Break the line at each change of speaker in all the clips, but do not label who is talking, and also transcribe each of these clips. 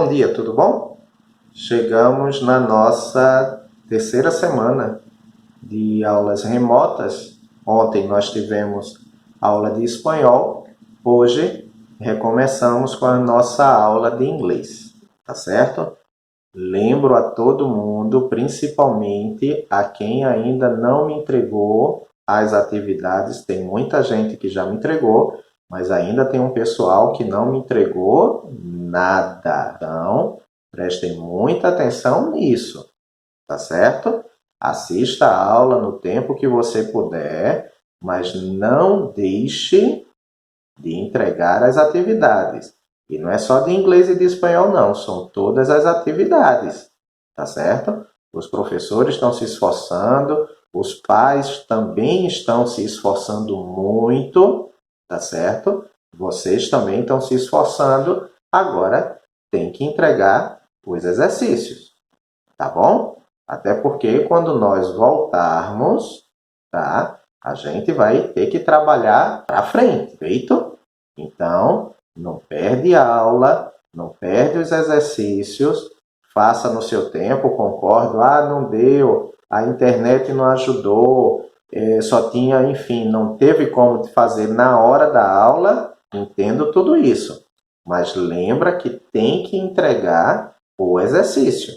bom dia, tudo bom? Chegamos na nossa terceira semana de aulas remotas. Ontem nós tivemos aula de espanhol, hoje recomeçamos com a nossa aula de inglês, tá certo? Lembro a todo mundo, principalmente a quem ainda não me entregou as atividades, tem muita gente que já me entregou, mas ainda tem um pessoal que não me entregou nada. Então, prestem muita atenção nisso, tá certo? Assista a aula no tempo que você puder, mas não deixe de entregar as atividades. E não é só de inglês e de espanhol, não. São todas as atividades, tá certo? Os professores estão se esforçando, os pais também estão se esforçando muito, tá certo? Vocês também estão se esforçando. Agora, tem que entregar os exercícios, tá bom? Até porque quando nós voltarmos, tá? A gente vai ter que trabalhar para frente, feito? Então, não perde a aula, não perde os exercícios, faça no seu tempo, concordo, não deu, a internet não ajudou, só tinha, enfim, não teve como fazer na hora da aula, entendo tudo isso. Mas lembra que tem que entregar o exercício,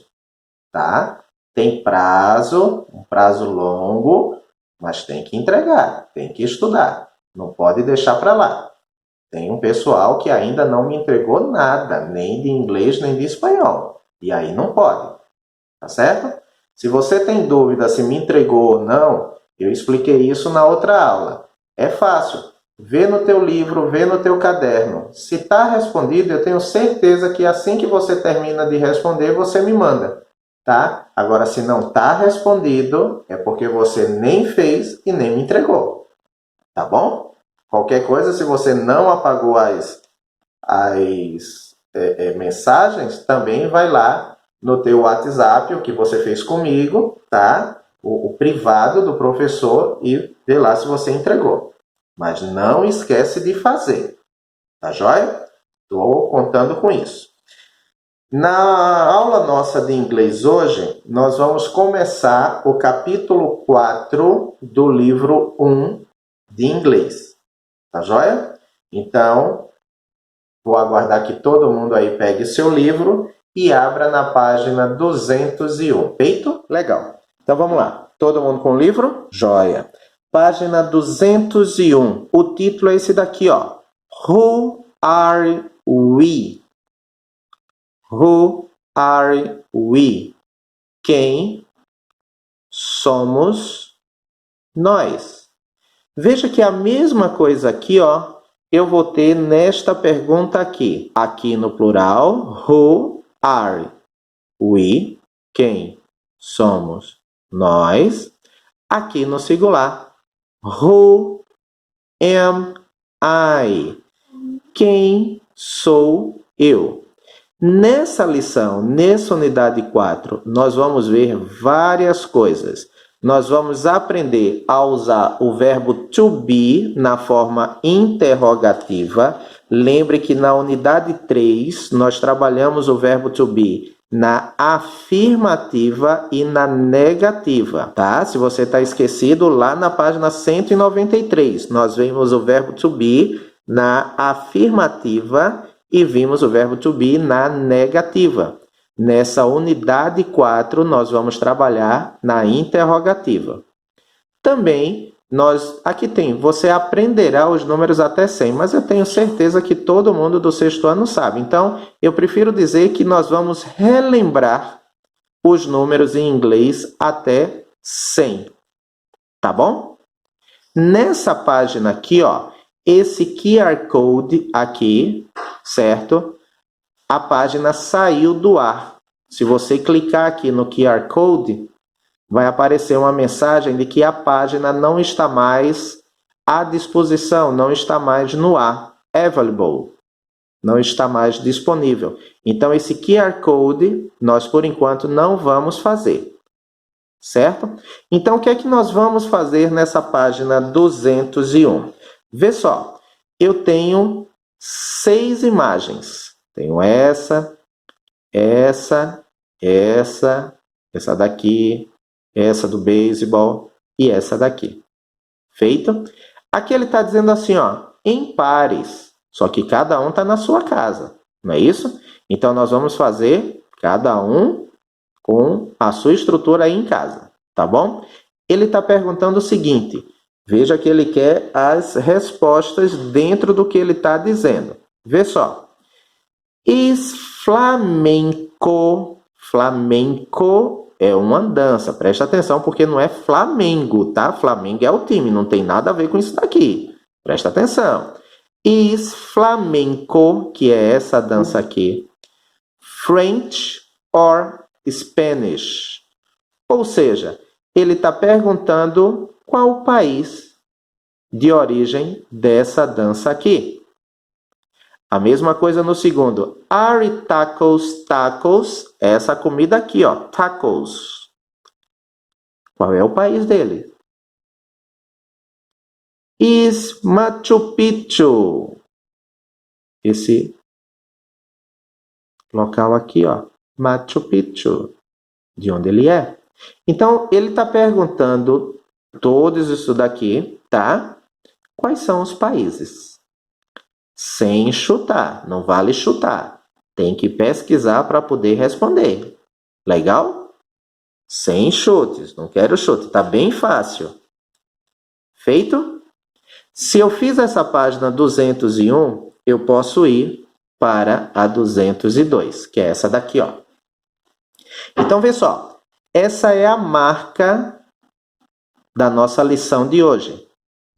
tá? Tem prazo, um prazo longo, mas tem que entregar, tem que estudar, não pode deixar para lá. Tem um pessoal que ainda não me entregou nada, nem de inglês, nem de espanhol. E aí não pode, tá certo? Se você tem dúvida se me entregou ou não, eu expliquei isso na outra aula. É fácil. Vê no teu livro, vê no teu caderno. Se está respondido, eu tenho certeza que assim que você termina de responder, você me manda, tá? Agora, se não está respondido, é porque você nem fez e nem me entregou, tá bom? Qualquer coisa, se você não apagou as mensagens, também vai lá no teu WhatsApp, o que você fez comigo, tá? O privado do professor e vê lá se você entregou. Mas não esquece de fazer, tá joia? Estou contando com isso. Na aula nossa de inglês hoje, nós vamos começar o capítulo 4 do livro 1 de inglês. Tá joia? Então, vou aguardar que todo mundo aí pegue seu livro e abra na página 201. Feito? Legal. Então, vamos lá. Todo mundo com o livro? Joia. Página 201. O título é esse daqui, ó. Who are we? Who are we? Quem somos nós? Veja que a mesma coisa aqui, ó, eu vou ter nesta pergunta aqui. Aqui no plural, who are we? Quem somos nós? Aqui no singular, who am I? Quem sou eu? Nessa lição, nessa unidade 4, nós vamos ver várias coisas. Nós vamos aprender a usar o verbo to be na forma interrogativa. Lembre que na unidade 3, nós trabalhamos o verbo to be na afirmativa e na negativa, tá? Se você está esquecido, lá na página 193, nós vemos o verbo to be na afirmativa e vimos o verbo to be na negativa. Nessa unidade 4, nós vamos trabalhar na interrogativa. Também, aqui tem, você aprenderá os números até 100, mas eu tenho certeza que todo mundo do sexto ano sabe. Então, eu prefiro dizer que nós vamos relembrar os números em inglês até 100. Tá bom? Nessa página aqui, ó, esse QR Code aqui, certo? A página saiu do ar. Se você clicar aqui no QR Code, vai aparecer uma mensagem de que a página não está mais à disposição, não está mais no ar. Available. Não está mais disponível. Então, esse QR Code, nós, por enquanto, não vamos fazer. Certo? Então, o que é que nós vamos fazer nessa página 201? Vê só, eu tenho 6 imagens. Tenho essa, essa daqui, essa do beisebol e essa daqui. Feito? Aqui ele está dizendo assim, ó, em pares, só que cada um está na sua casa, não é isso? Então, nós vamos fazer cada um com a sua estrutura aí em casa, tá bom? Ele está perguntando o seguinte, veja que ele quer as respostas dentro do que ele está dizendo. Vê só. Is flamenco? Flamenco é uma dança. Presta atenção porque não é Flamengo, tá? Flamengo é o time, não tem nada a ver com isso daqui. Presta atenção. Is flamenco, que é essa dança aqui, French or Spanish? Ou seja, ele está perguntando qual o país de origem dessa dança aqui. A mesma coisa no segundo. Are tacos, tacos? Essa comida aqui, ó, tacos. Qual é o país dele? Is Machu Picchu? Esse local aqui, ó, Machu Picchu. De onde ele é? Então, ele está perguntando todos isso daqui, tá? Quais são os países? Sem chutar, não vale chutar. Tem que pesquisar para poder responder. Legal? Sem chutes, não quero chute, tá bem fácil. Feito? Se eu fiz essa página 201, eu posso ir para a 202, que é essa daqui, ó. Então, vê só. Essa é a marca da nossa lição de hoje.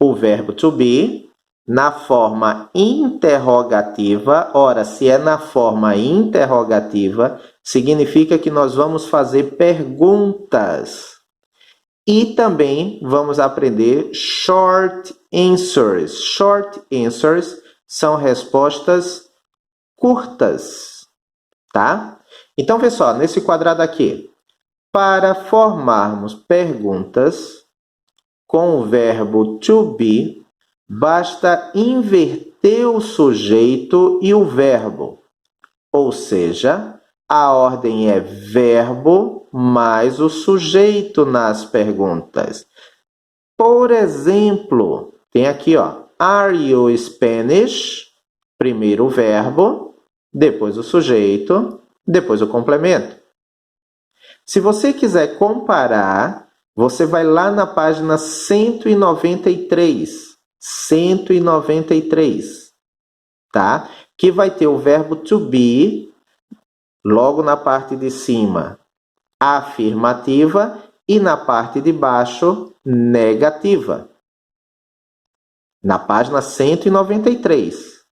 O verbo to be na forma interrogativa. Ora, se é na forma interrogativa, significa que nós vamos fazer perguntas. E também vamos aprender short answers. Short answers são respostas curtas, tá? Então, vê só, nesse quadrado aqui. Para formarmos perguntas com o verbo to be, basta inverter o sujeito e o verbo. Ou seja, a ordem é verbo mais o sujeito nas perguntas. Por exemplo, tem aqui, ó, Are you Spanish? Primeiro o verbo, depois o sujeito, depois o complemento. Se você quiser comparar, você vai lá na página 193. 193, tá? Que vai ter o verbo to be, logo na parte de cima, afirmativa, e na parte de baixo, negativa. Na página 193.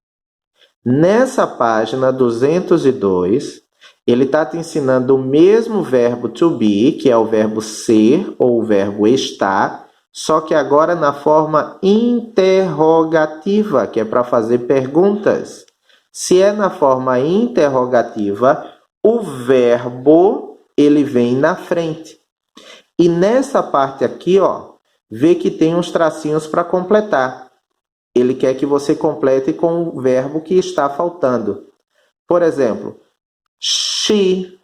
Nessa página 202, ele está te ensinando o mesmo verbo to be, que é o verbo ser ou o verbo estar, só que agora na forma interrogativa, que é para fazer perguntas. Se é na forma interrogativa, o verbo ele vem na frente. E nessa parte aqui, ó, vê que tem uns tracinhos para completar. Ele quer que você complete com o verbo que está faltando. Por exemplo, she,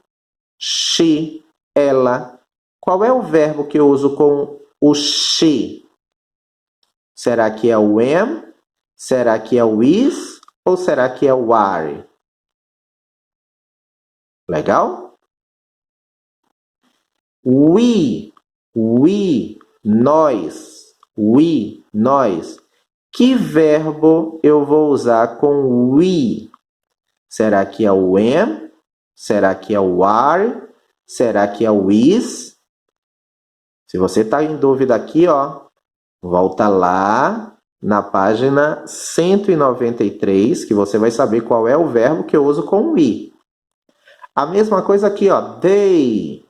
ela. Qual é o verbo que eu uso com o she? Será que é o am? Será que é o is? Ou será que é o are? Legal? We, nós. We, nós. Que verbo eu vou usar com we? Será que é o am? Será que é o are? Será que é o is? Se você está em dúvida aqui, ó, volta lá na página 193, que você vai saber qual é o verbo que eu uso com we. A mesma coisa aqui, ó, they.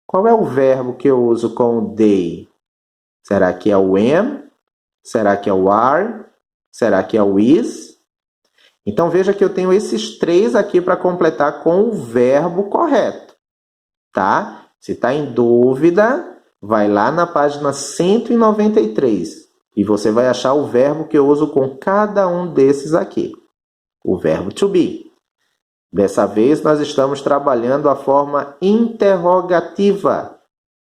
Qual é o verbo que eu uso com they? Será que é o am? Será que é o are? Será que é o is? Então, veja que eu tenho esses três aqui para completar com o verbo correto, tá? Se está em dúvida, vai lá na página 193 e você vai achar o verbo que eu uso com cada um desses aqui. O verbo to be. Dessa vez, nós estamos trabalhando a forma interrogativa,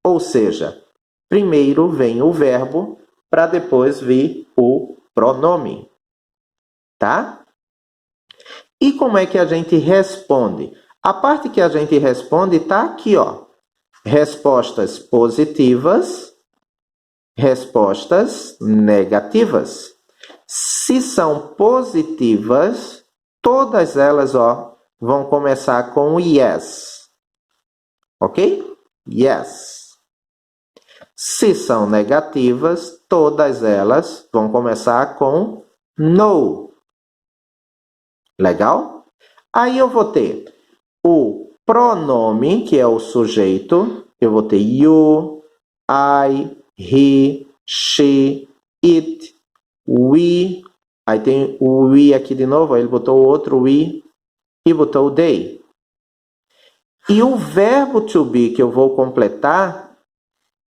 ou seja, primeiro vem o verbo para depois vir o pronome, tá? E como é que a gente responde? A parte que a gente responde está aqui, ó. Respostas positivas, respostas negativas. Se são positivas, todas elas, ó, vão começar com yes. Ok? Yes. Se são negativas, todas elas vão começar com no. Legal? Aí eu vou ter o pronome, que é o sujeito. Eu vou ter you, I, he, she, it, we. Aí tem o we aqui de novo. Ele botou o outro we e botou o they. E o verbo to be que eu vou completar,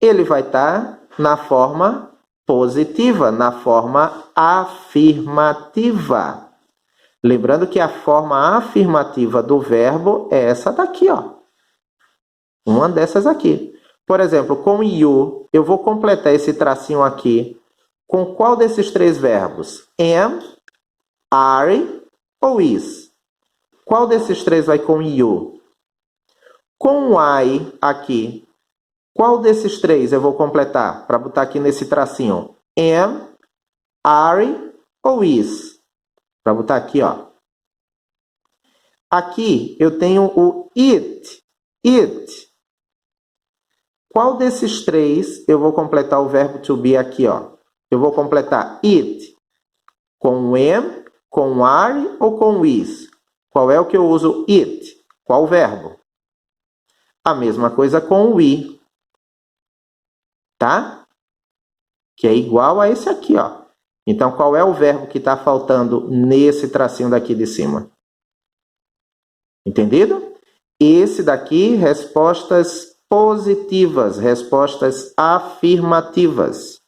ele vai estar na forma positiva, na forma afirmativa. Lembrando que a forma afirmativa do verbo é essa daqui, ó. Uma dessas aqui. Por exemplo, com you, eu vou completar esse tracinho aqui com qual desses três verbos? Am, are ou is? Qual desses três vai com you? Com I aqui, qual desses três eu vou completar para botar aqui nesse tracinho? Am, are ou is? Para botar aqui, ó. Aqui eu tenho o it. It. Qual desses três eu vou completar o verbo to be aqui, ó? Eu vou completar it com am, com are ou com is? Qual é o que eu uso it? Qual verbo? A mesma coisa com o we. Tá? Que é igual a esse aqui, ó. Então, qual é o verbo que está faltando nesse tracinho daqui de cima? Entendido? Esse daqui, respostas positivas, respostas afirmativas.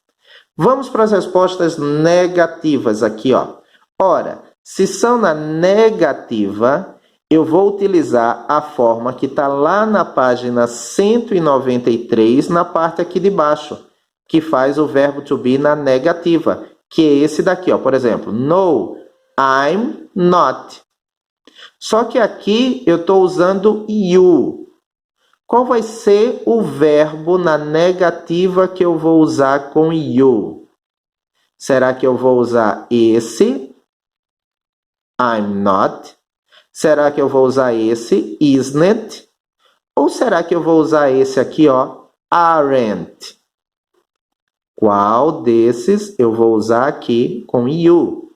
Vamos para as respostas negativas aqui, ó. Ora, se são na negativa, eu vou utilizar a forma que está lá na página 193, na parte aqui de baixo, que faz o verbo to be na negativa, que é esse daqui, ó. Por exemplo, no, I'm not. Só que aqui eu estou usando you. Qual vai ser o verbo na negativa que eu vou usar com you? Será que eu vou usar esse? I'm not. Será que eu vou usar esse? Isn't. Ou será que eu vou usar esse aqui, ó? Aren't. Qual desses eu vou usar aqui com you?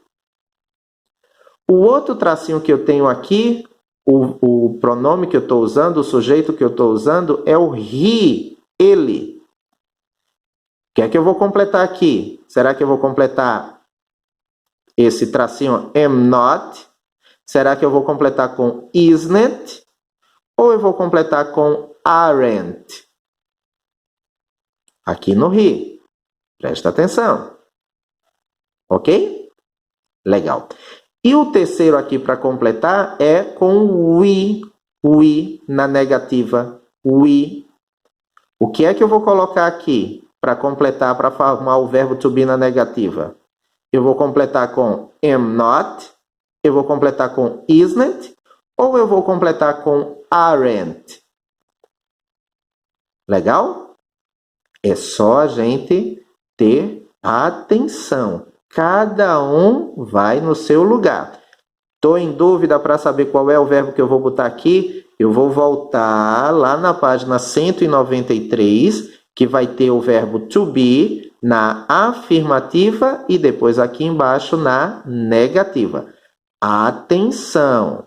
O outro tracinho que eu tenho aqui, o pronome que eu estou usando, o sujeito que eu estou usando, é o he, ele. O que é que eu vou completar aqui? Será que eu vou completar esse tracinho am not? Será que eu vou completar com isn't? Ou eu vou completar com aren't? Aqui no he. Presta atenção. Ok? Legal. E o terceiro aqui para completar é com we. We na negativa. We. O que é que eu vou colocar aqui para completar, para formar o verbo to be na negativa? Eu vou completar com am not, eu vou completar com isn't, ou eu vou completar com aren't? Legal? É só a gente ter atenção. Cada um vai no seu lugar. Estou em dúvida para saber qual é o verbo que eu vou botar aqui? Eu vou voltar lá na página 193, que vai ter o verbo to be na afirmativa e depois aqui embaixo na negativa. Atenção!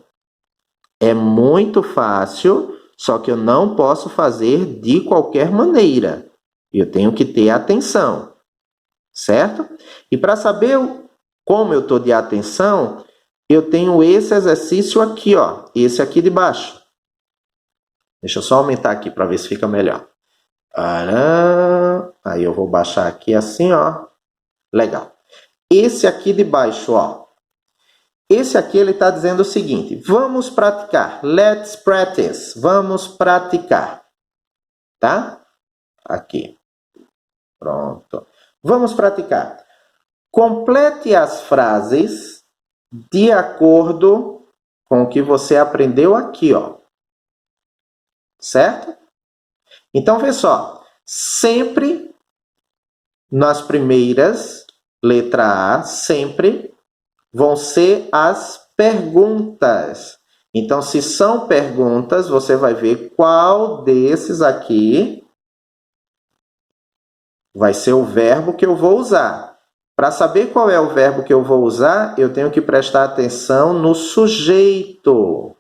É muito fácil, só que eu não posso fazer de qualquer maneira. Eu tenho que ter atenção. Certo? E para saber como eu estou de atenção, eu tenho esse exercício aqui, ó. Esse aqui de baixo. Deixa eu só aumentar aqui para ver se fica melhor. Aí eu vou baixar aqui assim, ó. Legal. Esse aqui de baixo, ó. Esse aqui ele está dizendo o seguinte, vamos praticar. Let's practice. Vamos praticar. Tá? Aqui. Pronto. Vamos praticar. Complete as frases de acordo com o que você aprendeu aqui, ó. Certo? Então, vê só. Sempre nas primeiras, letra A, sempre vão ser as perguntas. Então, se são perguntas, você vai ver qual desses aqui vai ser o verbo que eu vou usar. Para saber qual é o verbo que eu vou usar, eu tenho que prestar atenção no sujeito.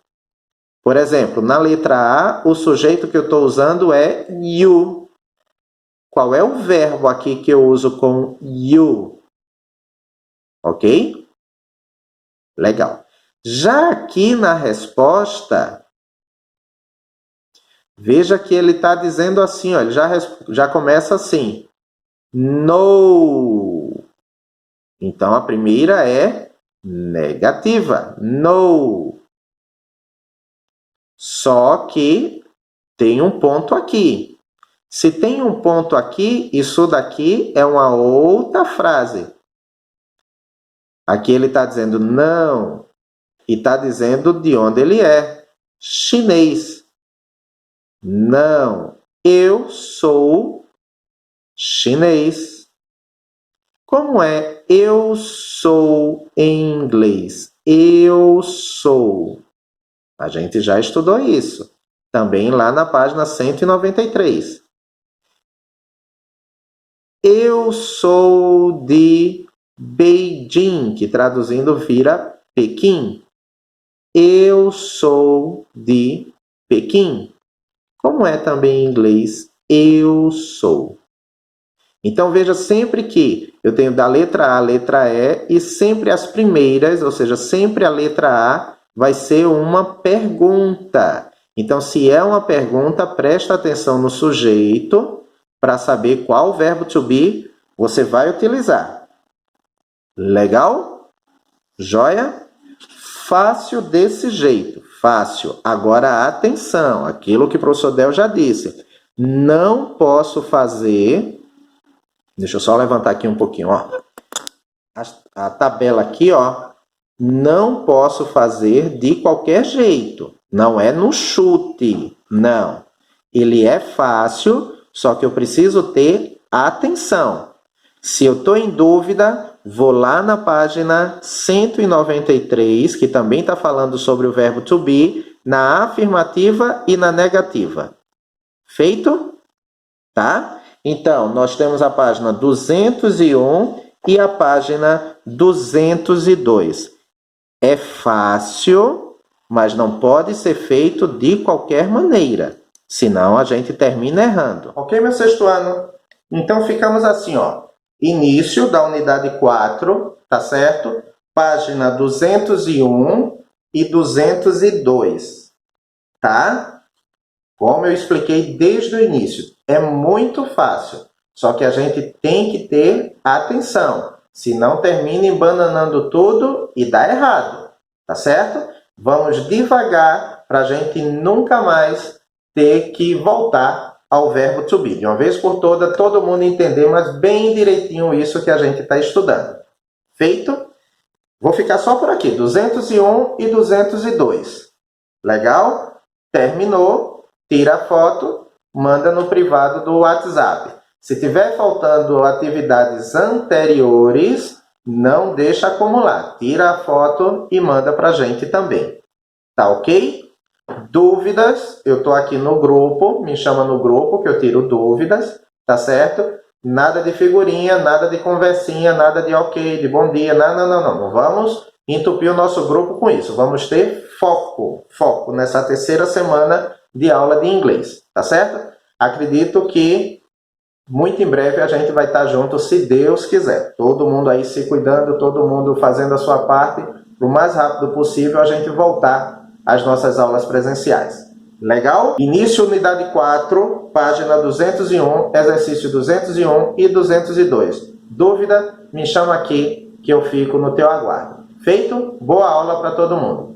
Por exemplo, na letra A, o sujeito que eu estou usando é you. Qual é o verbo aqui que eu uso com you? Ok? Legal. Já aqui na resposta, veja que ele está dizendo assim, ó, ele já começa assim. No. Então, a primeira é negativa. No. Só que tem um ponto aqui. Se tem um ponto aqui, isso daqui é uma outra frase. Aqui ele está dizendo não. E está dizendo de onde ele é. Chinês. Não. Eu sou chinês. Como é eu sou em inglês? Eu sou. A gente já estudou isso. Também lá na página 193. Eu sou de Beijing, que traduzindo vira Pequim. Eu sou de Pequim. Como é também em inglês? Eu sou. Então, veja sempre que eu tenho da letra A a letra E e sempre as primeiras, ou seja, sempre a letra A vai ser uma pergunta. Então, se é uma pergunta, presta atenção no sujeito para saber qual verbo to be você vai utilizar. Legal? Joia? Fácil desse jeito. Fácil. Agora, atenção. Aquilo que o professor Del já disse. Não posso fazer... Deixa eu só levantar aqui um pouquinho, ó. A tabela aqui, ó. Não posso fazer de qualquer jeito. Não é no chute. Não. Ele é fácil, só que eu preciso ter atenção. Se eu estou em dúvida, vou lá na página 193, que também está falando sobre o verbo to be, na afirmativa e na negativa. Feito? Tá? Então, nós temos a página 201 e a página 202. É fácil, mas não pode ser feito de qualquer maneira. Senão, a gente termina errando. Ok, meu sexto ano? Então, ficamos assim, ó. Início da unidade 4, tá certo? Página 201 e 202, tá? Como eu expliquei desde o início, é muito fácil. Só que a gente tem que ter atenção. Senão termina embananando tudo e dá errado, tá certo? Vamos devagar para a gente nunca mais ter que voltar ao verbo to be. De uma vez por toda, todo mundo entender, mas bem direitinho isso que a gente está estudando. Feito? Vou ficar só por aqui, 201 e 202. Legal? Terminou, tira a foto, manda no privado do WhatsApp. Se tiver faltando atividades anteriores, não deixa acumular. Tira a foto e manda para a gente também. Tá ok? Dúvidas, eu estou aqui no grupo, me chama no grupo que eu tiro dúvidas, tá certo? Nada de figurinha, nada de conversinha, nada de ok, de bom dia, não vamos entupir o nosso grupo com isso, vamos ter foco nessa terceira semana de aula de inglês, tá certo? Acredito que muito em breve a gente vai estar junto, se Deus quiser. Todo mundo aí se cuidando, todo mundo fazendo a sua parte, o mais rápido possível a gente voltar às nossas aulas presenciais. Legal? Início unidade 4, página 201, exercício 201 e 202. Dúvida? Me chama aqui que eu fico no teu aguardo. Feito? Boa aula para todo mundo!